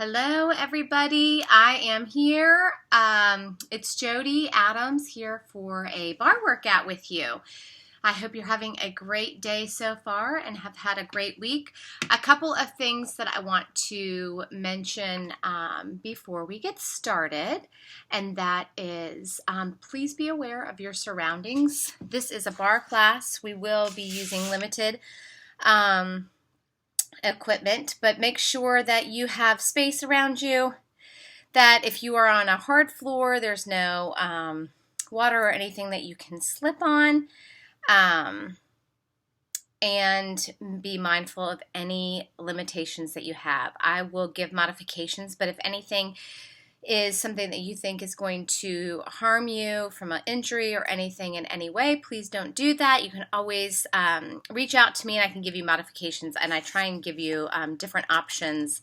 Hello, everybody. I am here. It's Jodi Adams here for a bar workout with you. I hope you're having a great day so far and have had a great week. A couple of things that I want to mention before we get started, and that is please be aware of your surroundings. This is a bar class. We will be using limited equipment, but make sure that you have space around you, that if you are on a hard floor, there's no water or anything that you can slip on, and be mindful of any limitations that you have. I will give modifications, but if anything is something that you think is going to harm you from an injury or anything in any way, please don't do that. You can always reach out to me and I can give you modifications, and I try and give you different options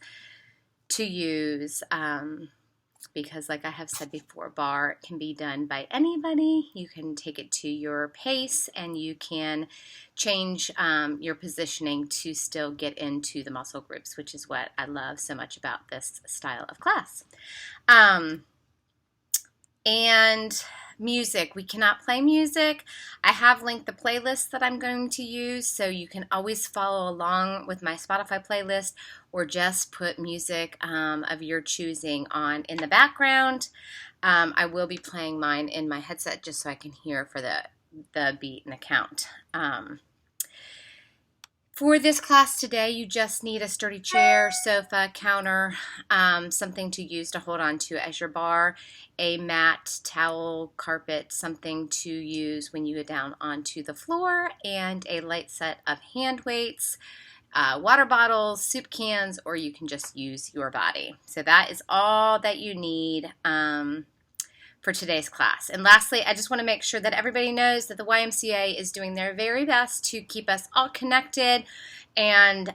to use because, like I have said before, bar can be done by anybody. You can take it to your pace and you can change your positioning to still get into the muscle groups, which is what I love so much about this style of class. And music, we cannot play music. I have linked the playlist that I'm going to use, so you can always follow along with my Spotify playlist or just put music of your choosing on in the background. I will be playing mine in my headset just so I can hear for the beat and the count. For this class today, you just need a sturdy chair, sofa, counter, something to use to hold on to as your bar, a mat, towel, carpet, something to use when you go down onto the floor, and a light set of hand weights, water bottles, soup cans, or you can just use your body. So that is all that you need for today's class. And lastly, I just want to make sure that everybody knows that the YMCA is doing their very best to keep us all connected and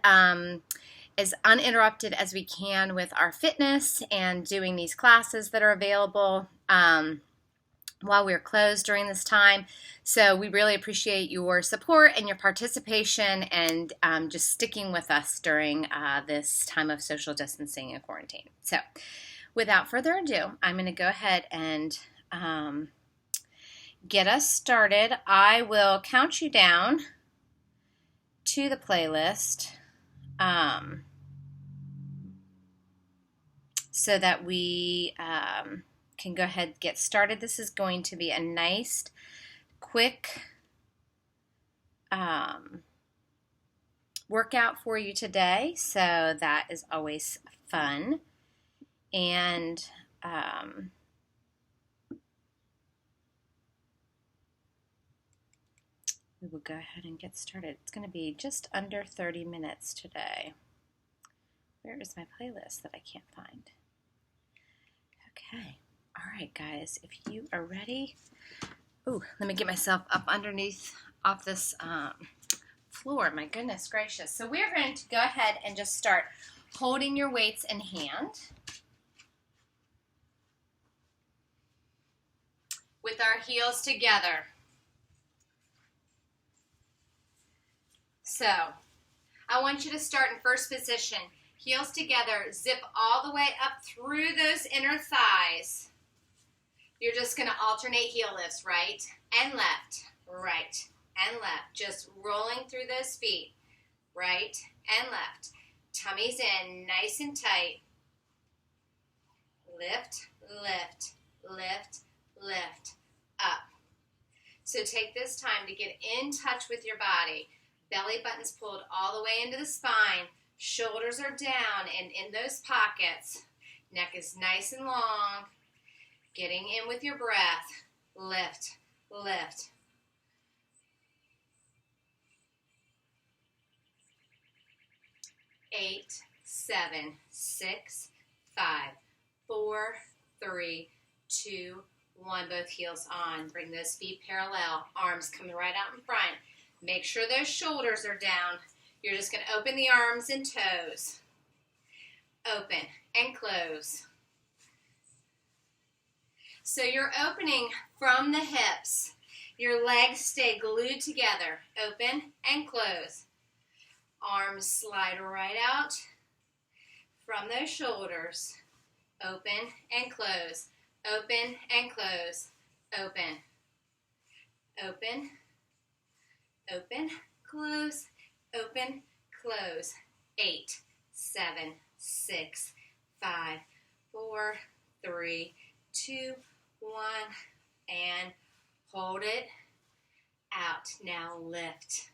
as uninterrupted as we can with our fitness and doing these classes that are available while we're closed during this time. So we really appreciate your support and your participation and just sticking with us during this time of social distancing and quarantine. So without further ado, I'm going to go ahead and get us started. I will count you down to the playlist so that we can go ahead and get started. This is going to be a nice, quick workout for you today, so that is always fun. And we will go ahead and get started. It's going to be just under 30 minutes today. Where is my playlist that I can't find? Okay. All right, guys, if you are ready. Ooh, let me get myself up underneath off this floor. My goodness gracious. So we're going to go ahead and just start holding your weights in hand with our heels together. So I want you to start in first position. Heels together, zip all the way up through those inner thighs. You're just going to alternate heel lifts, right and left, right and left. Just rolling through those feet, right and left. Tummy's in, nice and tight. Lift, lift, lift, lift, up. So take this time to get in touch with your body. Belly button's pulled all the way into the spine. Shoulders are down and in those pockets. Neck is nice and long. Getting in with your breath. Lift, lift. Eight, 7, 6, 5, 4, 3, 2, 1. Both heels on. Bring those feet parallel. Arms coming right out in front. Make sure those shoulders are down. You're just going to open the arms and toes. Open and close. So you're opening from the hips. Your legs stay glued together. Open and close. Arms slide right out. from those shoulders. Open and close, open and close, open, open, open, close, open, close. 8, 7, 6, 5, 4, 3, 2, 1, and hold it out. Now lift.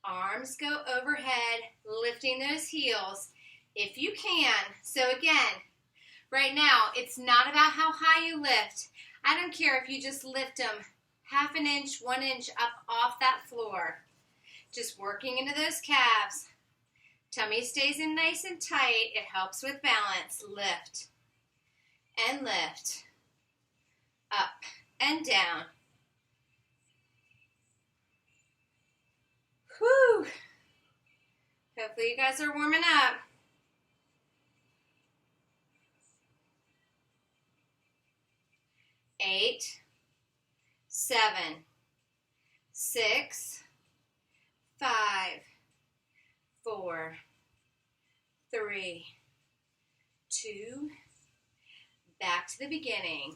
Arms go overhead, lifting those heels if you can. So again, right now, it's not about how high you lift. I don't care if you just lift them half an inch, 1 inch up off that floor. Just working into those calves. Tummy stays in nice and tight. It helps with balance. Lift and lift. Up and down. Whew. Hopefully you guys are warming up. 8, 7, 6, 5, 4, 3, 2, back to the beginning.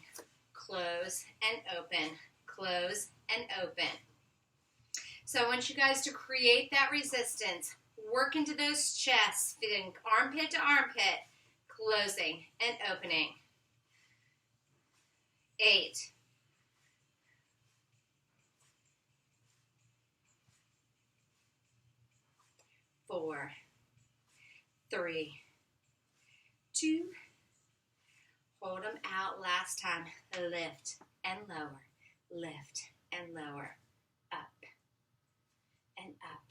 Close and open, close and open. So I want you guys to create that resistance. Work into those chests, fitting armpit to armpit, closing and opening. 8, 4, 3, 2, hold them out last time. Lift and lower, lift and lower, up and up.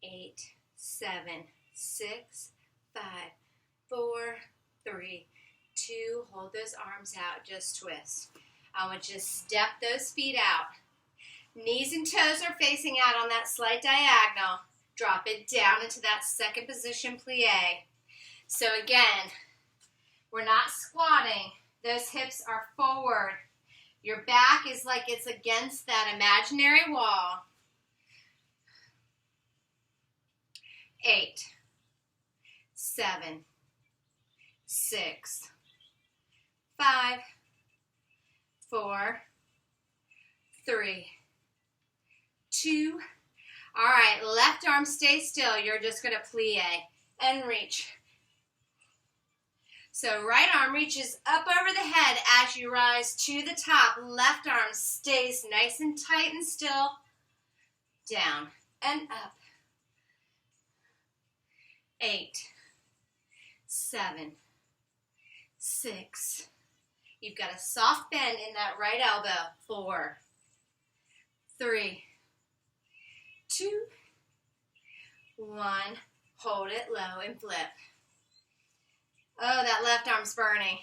8, 7, 6, 5, 4, 3, 2. Hold those arms out. Just twist. I want you to step those feet out. Knees and toes are facing out on that slight diagonal. Drop it down into that second position plie. So again, we're not squatting. Those hips are forward. Your back is like it's against that imaginary wall. 8, 7, 6, 5, 4, 3, 2. All right, left arm stay still. You're just going to plie and reach. So right arm reaches up over the head as you rise to the top. Left arm stays nice and tight and still. Down and up. 8, 7, 6. You've got a soft bend in that right elbow. 4, 3, 2, 1. Hold it low and flip. Oh, that left arm's burning.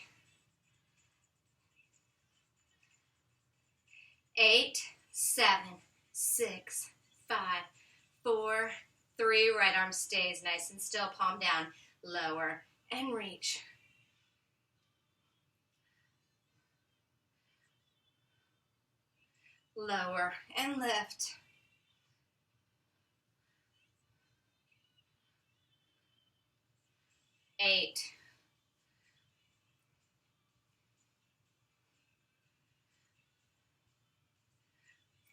8, 7, 6, 5, 4, 3. Right arm stays nice and still. Palm down. Lower and reach. Lower and lift. 8,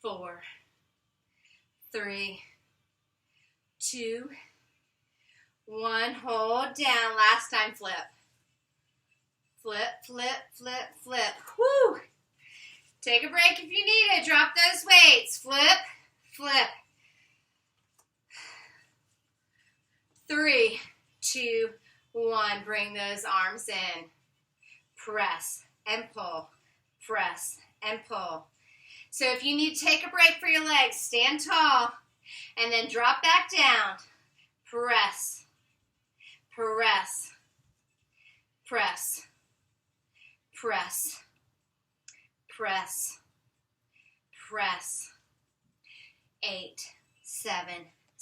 4, 3, 2, 1. Hold down. Last time, flip. Flip, flip, flip, flip. Woo! Take a break if you need it. Drop those weights. Flip, flip. 3, 2, 1. Bring those arms in. Press and pull. Press and pull. So if you need to take a break for your legs, stand tall and then drop back down. Press, press, press, press, press, press. 8, 7,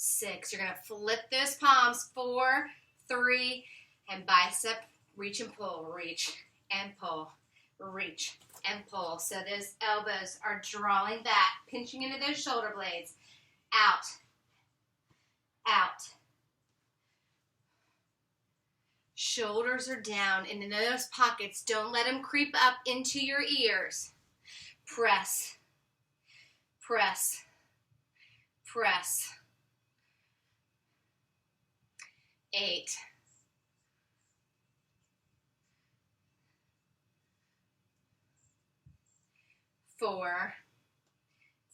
6. You're going to flip those palms. 4, 3, and bicep, reach and pull, reach and pull, reach and pull. So those elbows are drawing back, pinching into those shoulder blades. Out, out. Shoulders are down into those pockets. Don't let them creep up into your ears. Press, press, press. 8. 4,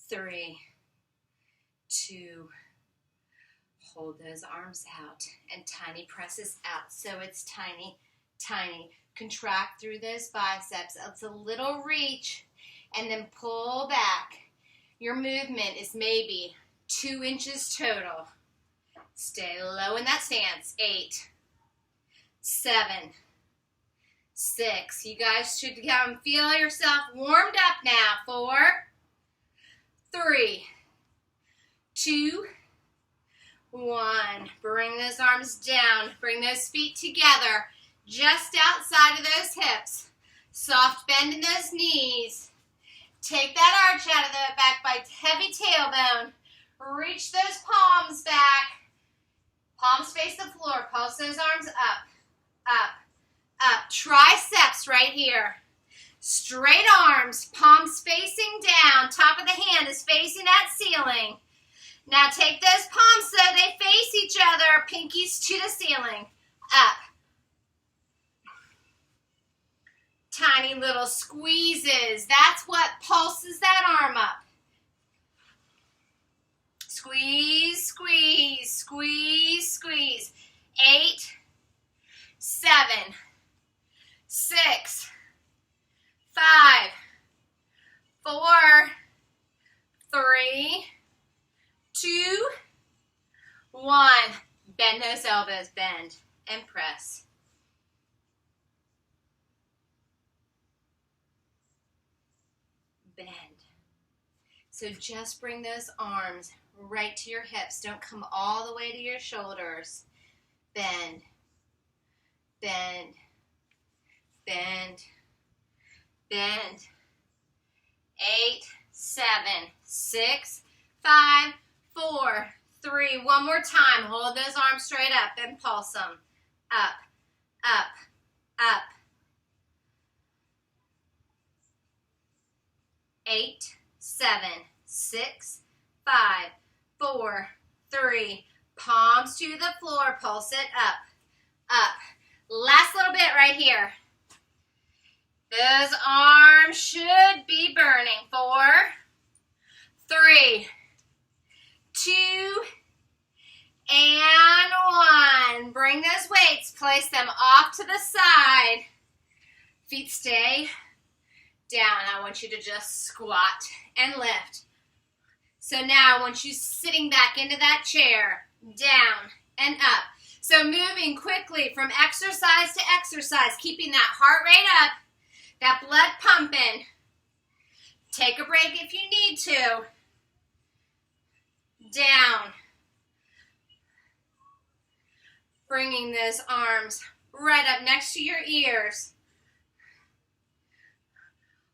3, 2. Hold those arms out and tiny presses out. So it's tiny, tiny. Contract through those biceps. It's a little reach and then pull back. Your movement is maybe 2 inches total. Stay low in that stance. 8, 7, 6. You guys should feel yourself warmed up now. 4, 3, 2, 1. Bring those arms down. Bring those feet together just outside of those hips. Soft bend in those knees. Take that arch out of the back by heavy tailbone. Reach those palms back. Palms face the floor. Pulse those arms up, up, up. Triceps right here. Straight arms, palms facing down. Top of the hand is facing that ceiling. Now take those palms so they face each other. Pinkies to the ceiling. Up. Tiny little squeezes. That's what pulses that arm up. Squeeze, squeeze, squeeze, squeeze. 8, 7, 6, 5, 4, 3, 2, 1. Bend those elbows, bend and press. Bend. So just bring those arms right to your hips. Don't come all the way to your shoulders. Bend, bend, bend, bend. 8, 7, 6, 5, 4, 3. One more time. Hold those arms straight up and pulse them. Up, up, up. 8, 7, 6, 5, 4, 3. Palms to the floor. Pulse it up, up. Last little bit right here. Those arms should be burning. 4, 3, 2, and 1. Bring those weights. Place them off to the side. Feet stay down. I want you to just squat and lift. So now I want you sitting back into that chair, down and up. So moving quickly from exercise to exercise, keeping that heart rate up, that blood pumping. Take a break if you need to. Down. Bringing those arms right up next to your ears.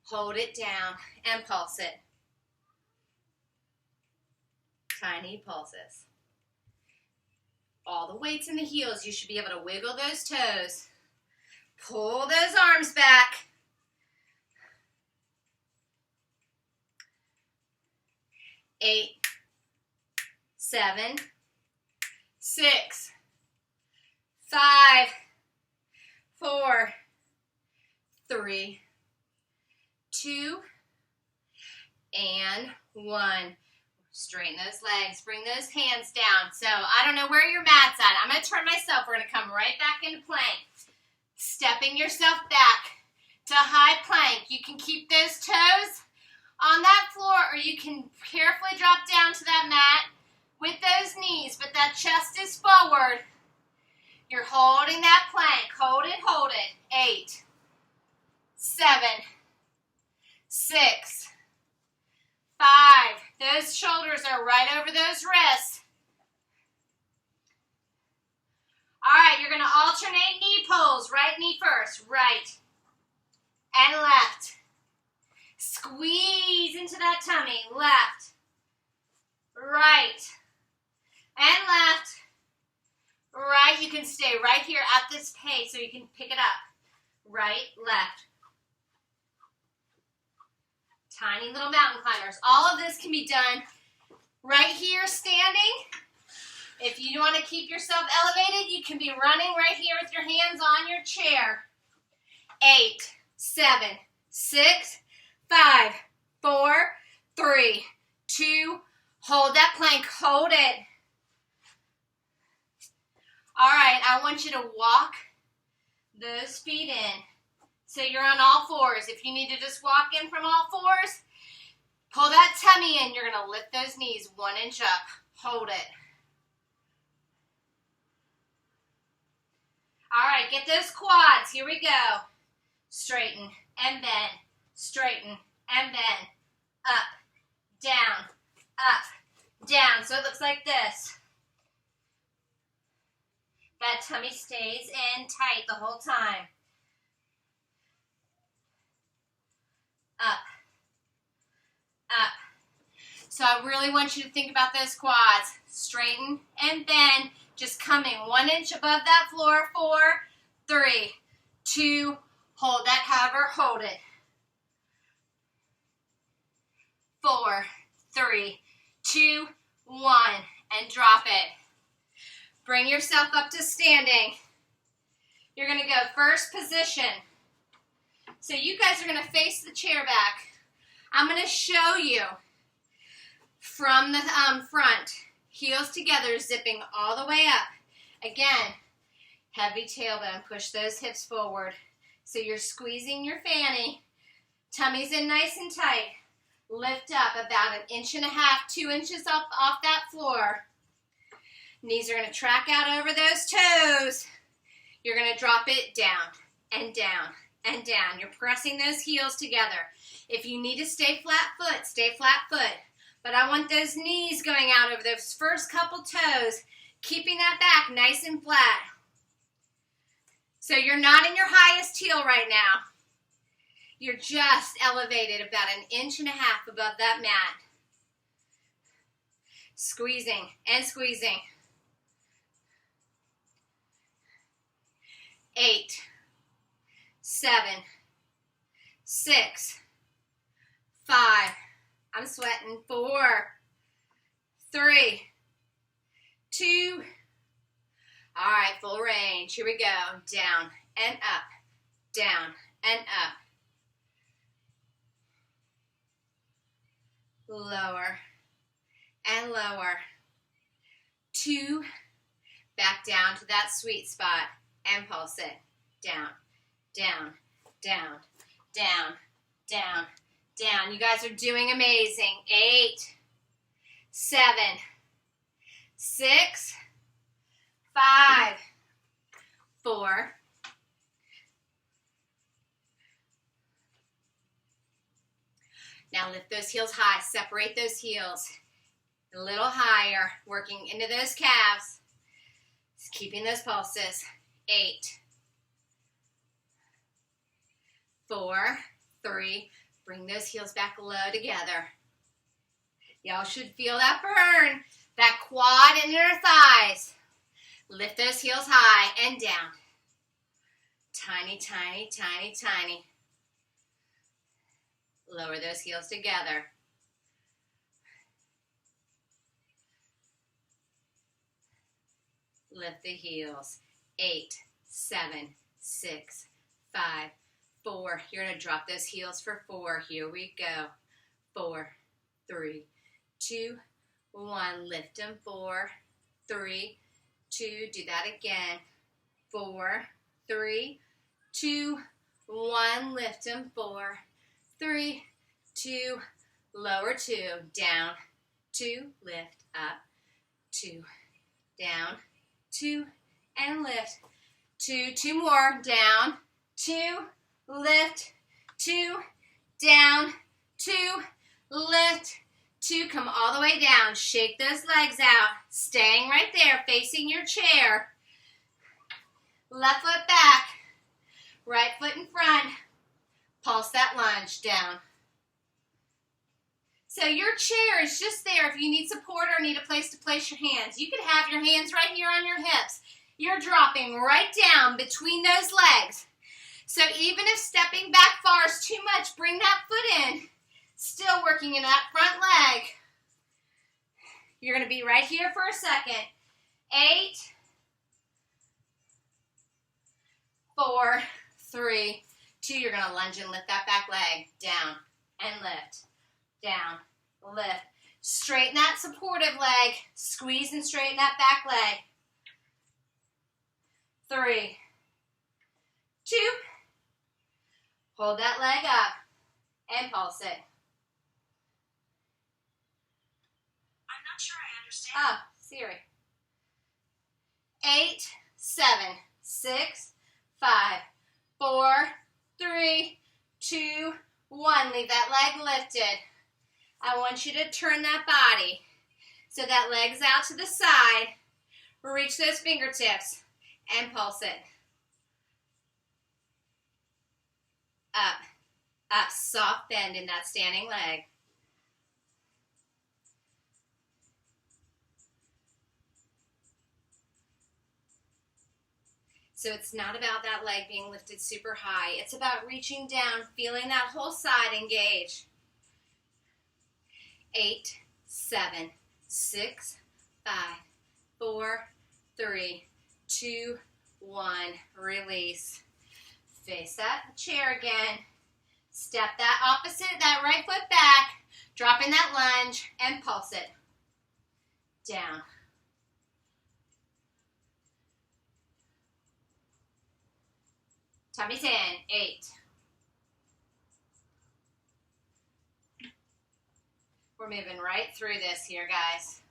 Hold it down and pulse it. Tiny pulses. All the weights in the heels. You should be able to wiggle those toes. Pull those arms back. 8, 7, 6, 5, 4, 3, 2, and 1. Straighten those legs. Bring those hands down. So I don't know where your mat's at. I'm going to turn myself. We're going to come right back into plank. Stepping yourself back to high plank. You can keep those toes on that floor, or you can carefully drop down to that mat with those knees, but that chest is forward. You're holding that plank. Hold it, hold it. 8, 7, 6, 5. Those shoulders are right over those wrists. Great knee pulls. Right knee first. Right and left. Squeeze into that tummy. Left, right, and left. Right, you can stay right here at this pace so you can pick it up. Right, left. Tiny little mountain climbers. All of this can be done right here standing. If you want to keep yourself elevated, you can be running right here with your hands on your chair. 8, 7, 6, 5, 4, 3, 2, hold that plank, hold it. All right, I want you to walk those feet in. So you're on all fours. If you need to just walk in from all fours, pull that tummy in. You're going to lift those knees 1 inch up. Hold it. All right, get those quads. Here we go. Straighten and bend. Straighten and bend. Up, down, up, down. So it looks like this. That tummy stays in tight the whole time. Up, up. So I really want you to think about those quads. Straighten and bend. Just coming 1 inch above that floor. 4, 3, 2, hold that hover, hold it. 4, 3, 2, 1, and drop it. Bring yourself up to standing. You're going to go first position. So you guys are going to face the chair back. I'm going to show you from the front. Heels together, zipping all the way up. Again, heavy tailbone. Push those hips forward. So you're squeezing your fanny. Tummy's in nice and tight. Lift up about 1.5 inches, 2 inches off that floor. Knees are going to track out over those toes. You're going to drop it down and down and down. You're pressing those heels together. If you need to stay flat foot, stay flat foot. But I want those knees going out over those first couple toes, keeping that back nice and flat. So you're not in your highest heel right now. You're just elevated about 1.5 inches above that mat. Squeezing and squeezing. 8, 7, 6, 5. I'm sweating. 4, 3, 2. All right, full range. Here we go. Down and up, down and up. Lower and lower. 2, back down to that sweet spot and pulse it. Down, down, down, down, down, down. You guys are doing amazing. 8, 7, 6, 5, 4, 3. Now lift those heels high. Separate those heels a little higher, working into those calves. Just keeping those pulses. 8, 4, 3. Bring those heels back low together. Y'all should feel that burn, that quad in your thighs. Lift those heels high and down. Tiny, tiny, tiny, tiny. Lower those heels together. Lift the heels. 8, 7, 6, 5, 4. You're going to drop those heels for 4. Here we go. 4, 3, 2, 1. Lift them. 4, 3, 2. Do that again. 4, 3, 2, 1. Lift them. 4, 3, 2. Lower 2. Down 2. Lift up 2. Down 2 and lift 2. 2 more. Down 2. Lift 2. Down 2. Lift 2. Come all the way down. Shake those legs out. Staying right there, facing your chair. Left foot back. Right foot in front. Pulse that lunge down. So your chair is just there if you need support or need a place to place your hands. You could have your hands right here on your hips. You're dropping right down between those legs. So even if stepping back far is too much, bring that foot in. Still working in that front leg. You're going to be right here for a second. 8, 4, 3, 2. You're going to lunge and lift that back leg. Down and lift. Down, lift. Straighten that supportive leg. Squeeze and straighten that back leg. 3, 2. Hold that leg up and pulse it. I'm not sure I understand. Ah, Siri. 8, 7, 6, 5, 4, 3, 2, 1. Leave that leg lifted. I want you to turn that body so that leg's out to the side. Reach those fingertips and pulse it. Up, up, soft bend in that standing leg. So it's not about that leg being lifted super high. It's about reaching down, feeling that whole side engage. 8, 7, 6, 5, 4, 3, 2, 1. Release. Face that chair again. Step that opposite, that right foot back. Drop in that lunge and pulse it. Down. Tummy 10, 8. We're moving right through this here, guys.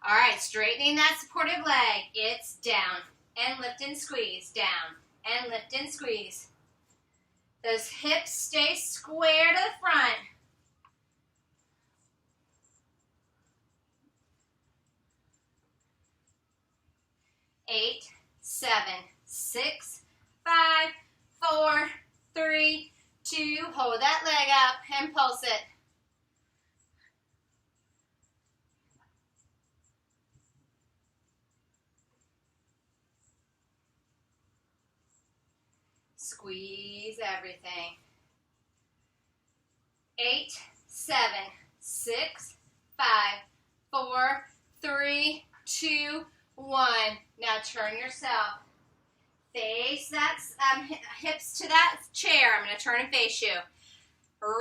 All right, straightening that supportive leg. It's down and lift and squeeze. Down and lift and squeeze. Those hips stay square to the front. 8, 7, 6, 5, 4, 3, 2. Hold that leg up and pulse it. Squeeze everything. 8, 7, 6, 5, 4, 3, 2, 1. Now turn yourself. Face that hips to that chair. I'm going to turn and face you.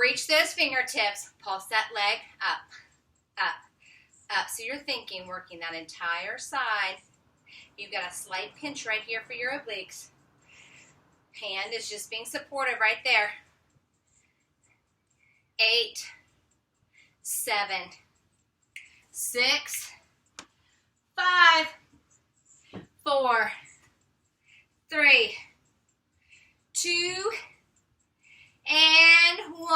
Reach those fingertips. Pulse that leg up, up, up. So you're thinking, working that entire side. You've got a slight pinch right here for your obliques. Hand is just being supportive right there. 8, 7, 6, 5, 4, 3, 2, and 1.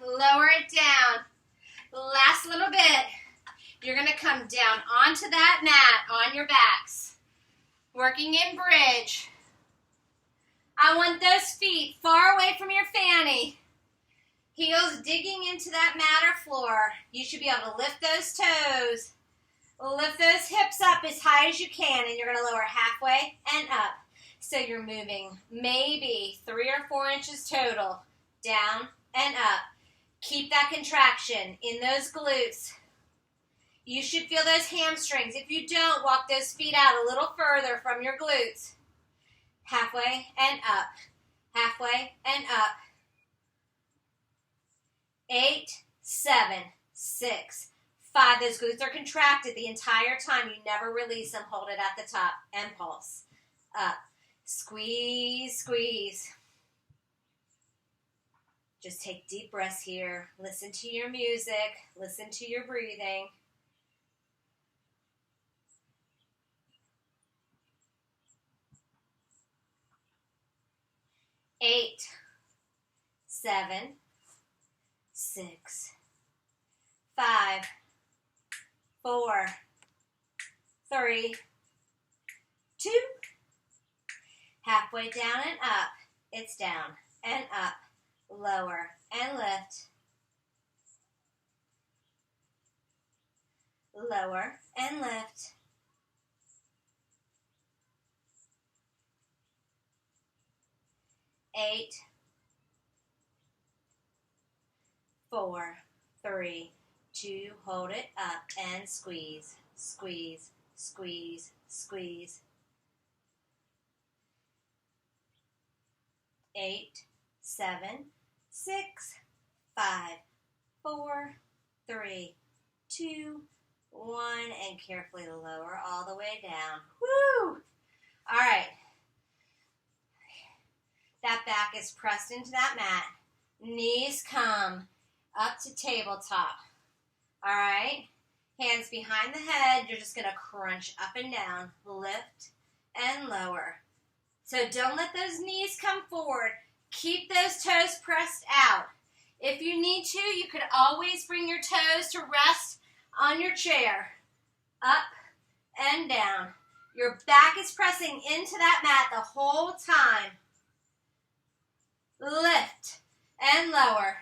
Lower it down. Last little bit. You're going to come down onto that mat on your backs. Working in bridge. I want those feet far away from your fanny. Heels digging into that mat or floor. You should be able to lift those toes. Lift those hips up as high as you can, and you're going to lower halfway and up. So you're moving maybe 3 or 4 inches total, down and up. Keep that contraction in those glutes. You should feel those hamstrings. If you don't, walk those feet out a little further from your glutes. Halfway and up. Halfway and up. 8, 7, 6, 5. Those glutes are contracted the entire time. You never release them. Hold it at the top and pulse. Up. Squeeze, squeeze. Just take deep breaths here. Listen to your music. Listen to your breathing. 8, 7, 6, 5, 4, 3, 2. Halfway down and up. It's down and up. Lower and lift. Lower and lift. 8, 4, 3, 2. Hold it up and squeeze, squeeze, squeeze, squeeze. 8, 7, 6, 5, 4, 3, 2, 1, and carefully lower all the way down. Woo! All right. That back is pressed into that mat. Knees come up to tabletop. All right. Hands behind the head. You're just going to crunch up and down. Lift and lower. So don't let those knees come forward. Keep those toes pressed out. If you need to, you could always bring your toes to rest on your chair. Up and down. Your back is pressing into that mat the whole time. Lift and lower.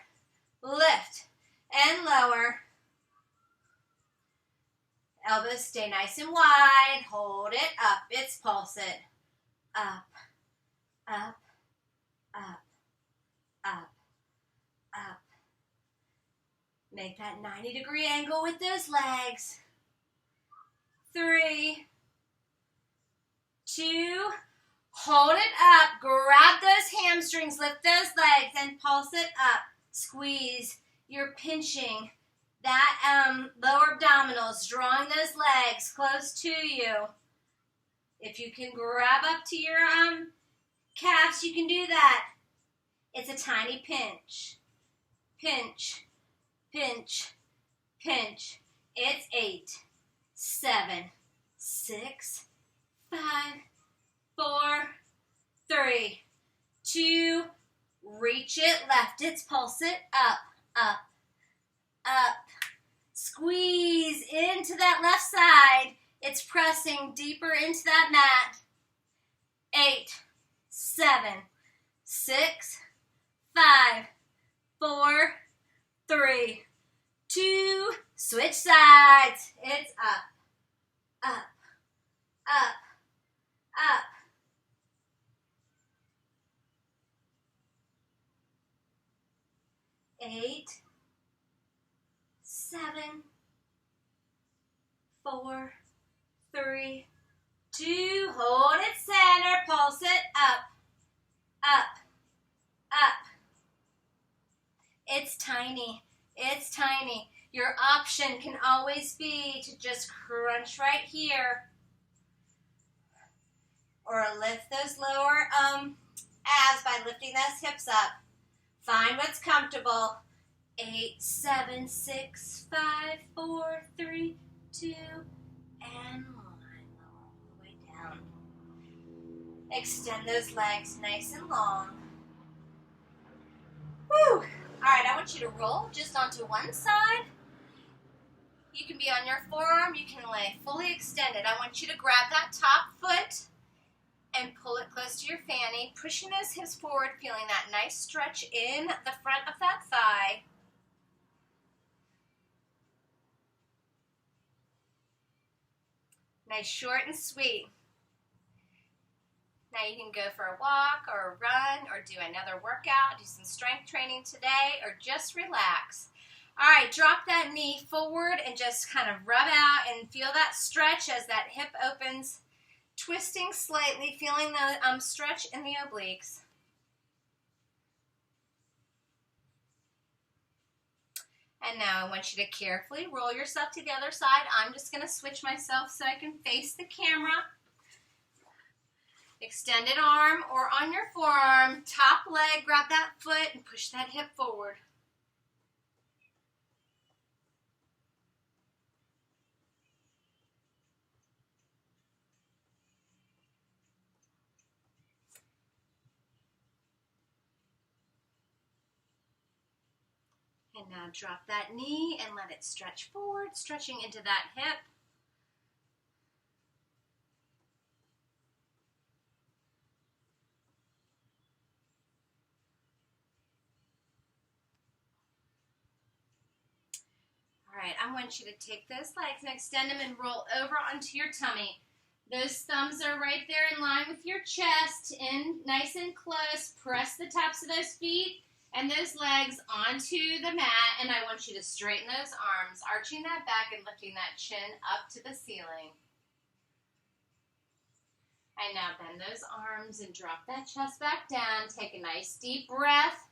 Lift and lower. Elbows stay nice and wide. Hold it up. It's pulse it. Up, up, up, up, up. Make that 90-degree angle with those legs. 3, 2, hold it up. Grab those hamstrings, lift those legs, and pulse it up. Squeeze. You're pinching that lower abdominals, drawing those legs close to you. If you can grab up to your calves, you can do that. It's a tiny pinch. Pinch, pinch, pinch. It's 8, 7, 6, 5, 4, 3, 2. Reach it, left it, pulse it, up, up, up. Squeeze into that left side. It's pressing deeper into that mat. 8, 7, 6, 5, 4, 3, 2. Switch sides. It's up, up, up, up. 8, 7, 4, 3, 2. Hold it center. Pulse it up, up, up. It's tiny. It's tiny. Your option can always be to just crunch right here or lift those lower abs by lifting those hips up. Find what's comfortable. 8, 7, 6, 5, 4, 3, 2, and 1. Lower all the way down. Extend those legs nice and long. Woo! All right, I want you to roll just onto one side. You can be on your forearm. You can lay fully extended. I want you to grab that top foot and pull it close to your fanny, pushing those hips forward, feeling that nice stretch in the front of that thigh. Nice, short and sweet. Now you can go for a walk or a run or do another workout, do some strength training today, or just relax. All right, drop that knee forward and just kind of rub out and feel that stretch as that hip opens. Twisting slightly, feeling the stretch in the obliques. And now I want you to carefully roll yourself to the other side. I'm just going to switch myself so I can face the camera. Extended arm or on your forearm, top leg, grab that foot and push that hip forward. And now drop that knee and let it stretch forward, stretching into that hip. right, I want you to take those legs and extend them and roll over onto your tummy. Those thumbs are right there in line with your chest, in nice and close. Press the tops of those feet and those legs onto the mat, and I want you to straighten those arms, arching that back and lifting that chin up to the ceiling. And now bend those arms and drop that chest back down. Take a nice deep breath.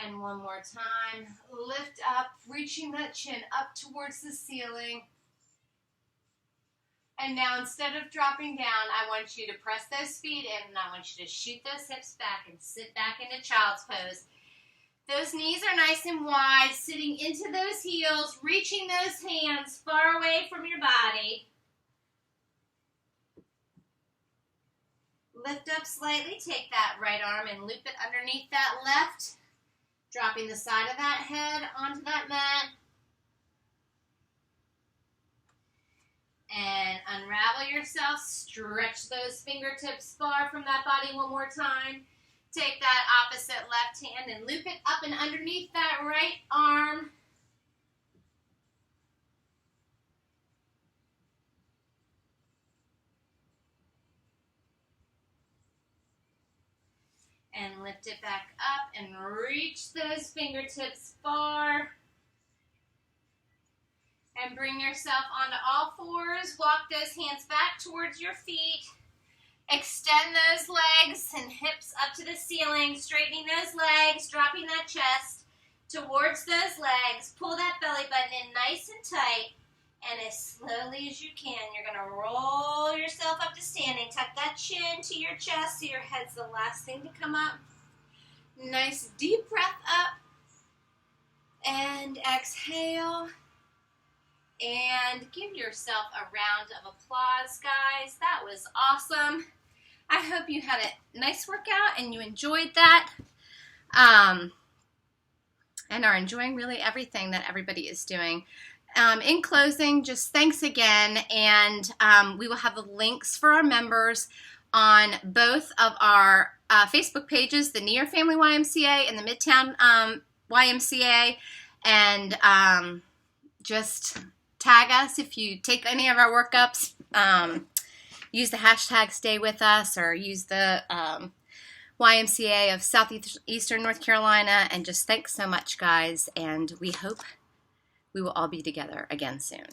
And one more time, lift up, reaching that chin up towards the ceiling. And now instead of dropping down, I want you to press those feet in, and I want you to shoot those hips back and sit back into child's pose. Those knees are nice and wide, sitting into those heels, reaching those hands far away from your body. Lift up slightly, take that right arm and loop it underneath that left. Dropping the side of that head onto that mat. And unravel yourself. Stretch those fingertips far from that body one more time. Take that opposite left hand and loop it up and underneath that right arm. And lift it back up and reach those fingertips far. And bring yourself onto all fours. Walk those hands back towards your feet. Extend those legs and hips up to the ceiling. Straightening those legs, dropping that chest towards those legs. Pull that belly button in nice and tight. And as slowly as you can, you're going to roll yourself up to standing. Tuck that chin to your chest so your head's the last thing to come up. Nice deep breath up. And exhale. And give yourself a round of applause, guys. That was awesome. I hope you had a nice workout and you enjoyed that. And are enjoying really everything that everybody is doing. In closing, just thanks again, and we will have the links for our members on both of our Facebook pages, the Near Family YMCA and the Midtown YMCA, and just tag us if you take any of our workups. Use the hashtag Stay With Us, or use the YMCA of Southeastern North Carolina, and just thanks so much, guys, and we hope we will all be together again soon.